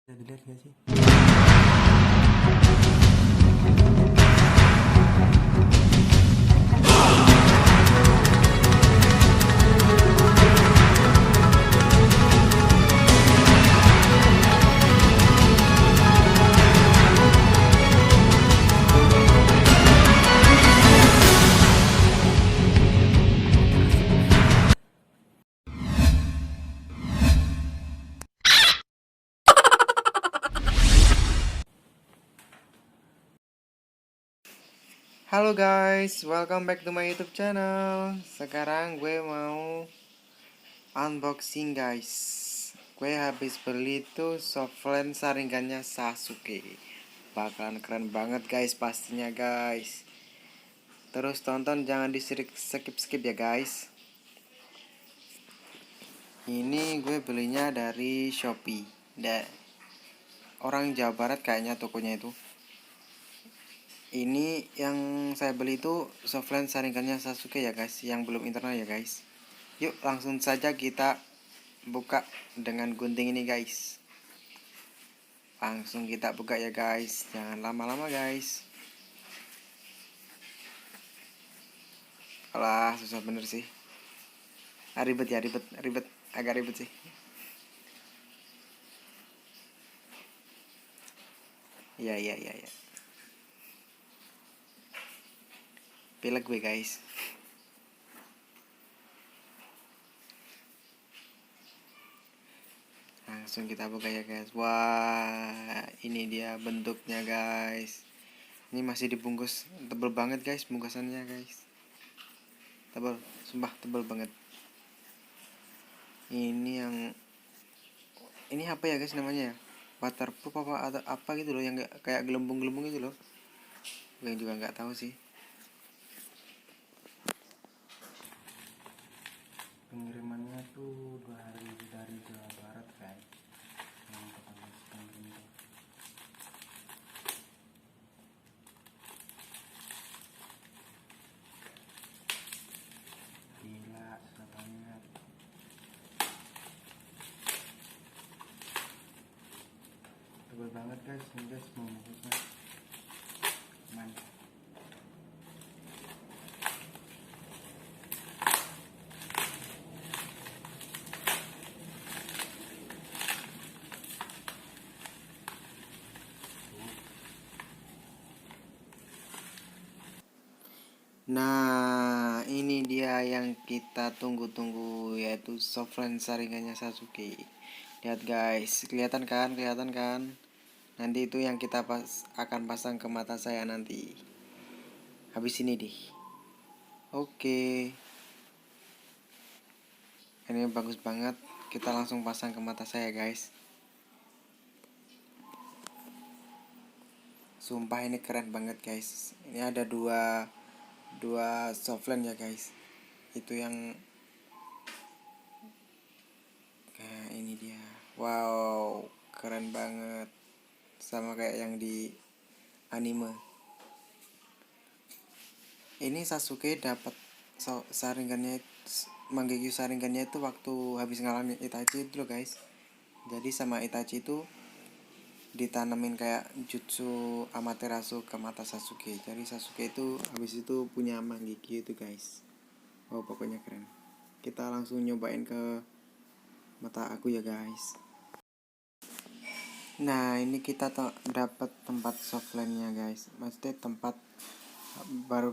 Dilihat gak sih? Halo guys, welcome back to my YouTube channel. Sekarang gue mau unboxing guys. Gue habis beli tuh softland saringannya Sasuke. Bakalan keren banget guys pastinya guys. Terus tonton, jangan di skip ya guys. Ini gue belinya dari Shopee. Orang Jawa Barat kayaknya tokonya itu. Ini yang saya beli itu softland saringannya Sasuke ya guys, yang belum internal ya guys. Yuk langsung saja kita buka dengan gunting ini guys. Langsung kita buka ya guys, jangan lama-lama guys. Alah, susah bener sih. Ribet ya, ribet, agak ribet sih. Iya. Pilek gue guys. Langsung kita buka ya guys. Wah, ini dia bentuknya guys. Ini masih dibungkus, tebel banget guys bungkusannya guys. Tebel, sumpah tebel banget. Ini apa ya guys namanya ya? Waterproof apa gitu loh, yang kayak gelembung-gelembung itu loh. Gue juga nggak tahu sih. Pengirimannya tuh 2 hari dari Jawa Barat guys. Gila, susah banget. Tebal banget guys, ini guys membungkusnya. Mantap. Nah, ini dia yang kita tunggu-tunggu, yaitu softland saringannya Sasuke. Lihat guys, kelihatan kan? Nanti itu yang kita akan pasang ke mata saya nanti. Habis ini deh. Oke. Ini bagus banget. Kita langsung pasang ke mata saya guys. Sumpah ini keren banget guys. Ini ada dua softland ya guys. Itu yang kayak ini dia. Wow, keren banget. Sama kayak yang di anime. Ini Sasuke dapat saringannya, Mangekyou saringannya itu waktu habis ngalamin Itachi itu loh guys. Jadi sama Itachi itu ditanamin kayak jutsu Amaterasu ke mata Sasuke. Jadi Sasuke itu habis itu punya Mangekyou itu guys. Oh pokoknya keren. Kita langsung nyobain ke mata aku ya guys. Nah ini kita dapat tempat softlandnya guys. Maksudnya tempat baru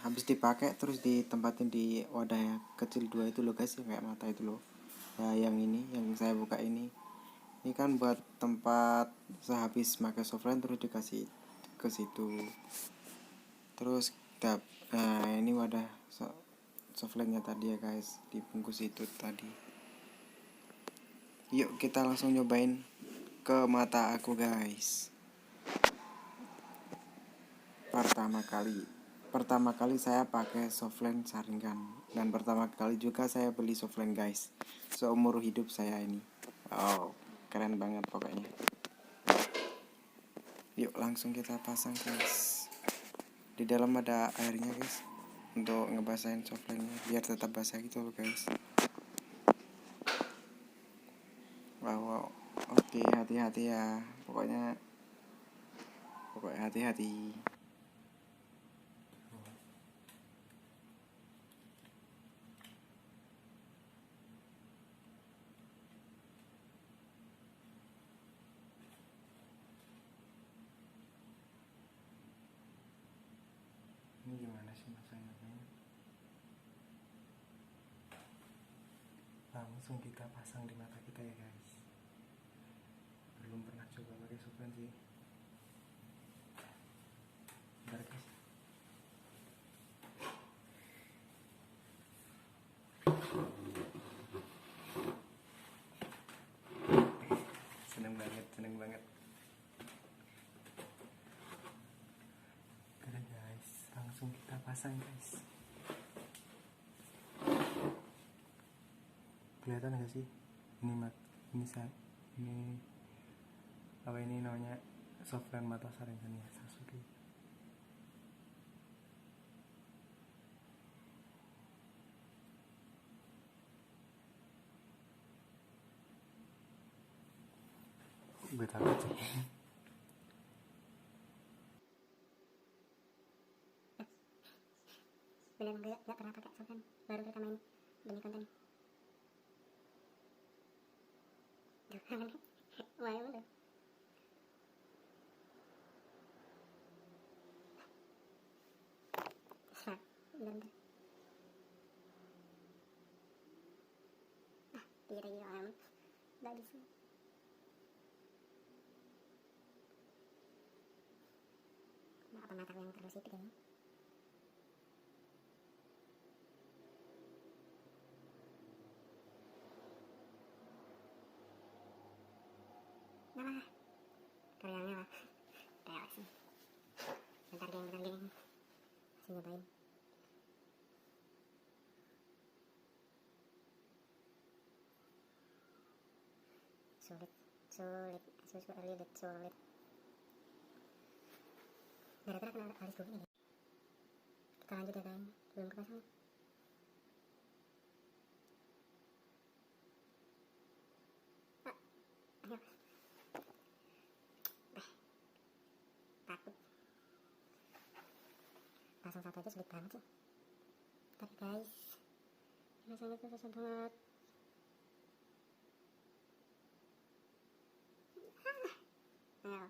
habis dipakai terus ditempatin di wadah yang kecil 2 itu loh guys, yang kayak mata itu loh. Nah yang ini yang saya buka ini kan buat tempat sehabis pakai softline terus dikasih ke situ. Terus nah ini wadah softline-nya tadi ya guys, dibungkus itu tadi. Yuk kita langsung nyobain ke mata aku guys. Pertama kali saya pakai softland saringan, dan pertama kali juga saya beli softland guys, seumur hidup saya ini. Wow, keren banget pokoknya. Yuk langsung kita pasang guys. Di dalam ada airnya guys, untuk ngebasahin softlandnya biar tetap basah gitu loh guys. Wow. Oke. Oke, hati-hati ya. Pokoknya hati-hati. Ini gimana sih masangnya? Langsung kita pasang di mata kita ya guys. Belum pernah coba pakai Soflan sih. Bentar guys. Seneng banget. Oke guys, langsung kita pasang guys. Kelihatan gak sih? Ini apa ini namanya, Soflan mata saringannya Sasuke. Gue takut sih. Beneran gue gak pernah pakai Soflan, baru pertama ini demi konten. Wah, udah. Bentar. Tidak amat. Gak bisa. Apa mataku yang terlalu sipit ini? Nah, karyanya lah. Kayak sih. Bentar geng. Masih nyobain. Sulit. Gara-gara kena alis gue ini. Kita lanjut ya guys, belum kepasang. Ayo. Takut. Pasang satu aja sulit banget sih. Tapi guys, rasanya tuh susah banget. Ayo.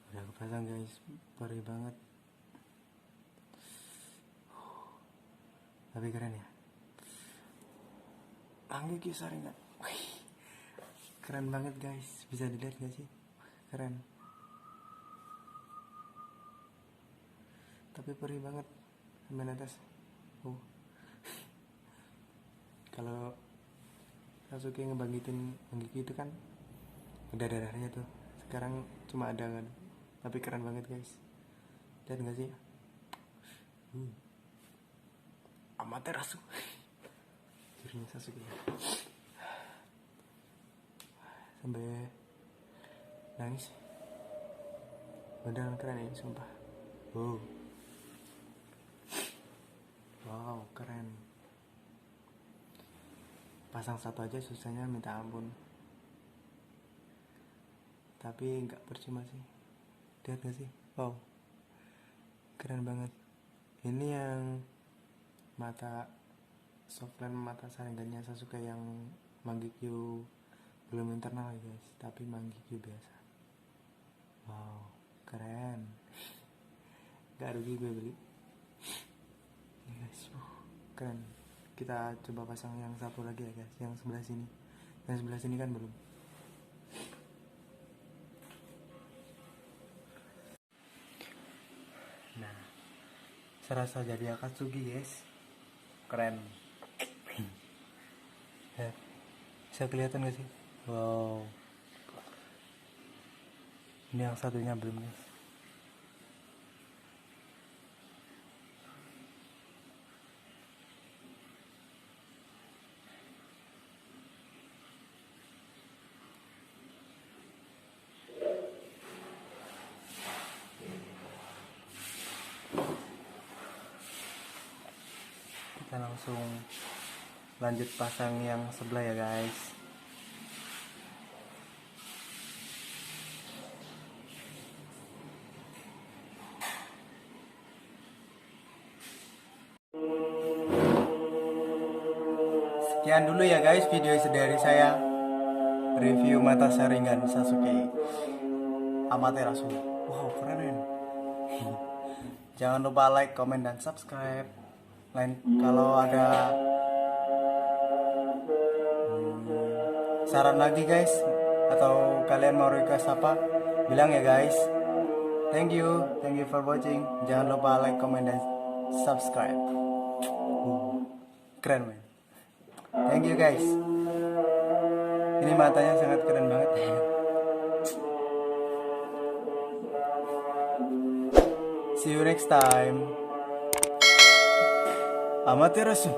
Udah kepasang guys, perih banget. Tapi keren ya. Manggeki Sharingan. Keren banget guys, bisa dilihat gak sih? Keren. Tapi perih banget sampai atas. Kalau Sasuke ngebangkitin Manggeki itu kan udah darahnya tuh. Sekarang cuma ada kan. Tapi keren banget guys. Lihat gak sih? Amaterasu. Jurinya Sasuke. Sampai nangis. Beneran keren ya, sumpah. Wow, keren. Pasang satu aja susahnya minta ampun. Tapi nggak percuma sih. Lihat gak sih? Wow, keren banget. Ini yang mata Soflan mata saringannya Sasuke yang Manggekyo belum internal guys, tapi Manggekyo biasa. Wow, keren. Gak rugi gue beli. Ini guys, keren. Kita coba pasang yang satu lagi ya guys, yang sebelah sini. Yang sebelah sini kan belum. Nah, serasa jadi Akatsuki guys. Keren. Bisa kelihatan gak sih? Wow. Ini yang satunya belum guys. kita langsung lanjut pasang yang sebelah ya guys. Sekian dulu ya guys video dari saya, review mata saringan Sasuke Amaterasu. Wow, keren. Jangan lupa like, comment, dan subscribe. Kalau ada saran lagi guys, atau kalian mau request apa, bilang ya guys. Thank you for watching. Jangan lupa like, comment, dan subscribe. Keren men. Thank you guys. Ini matanya sangat keren banget. See you next time. Amaterasu.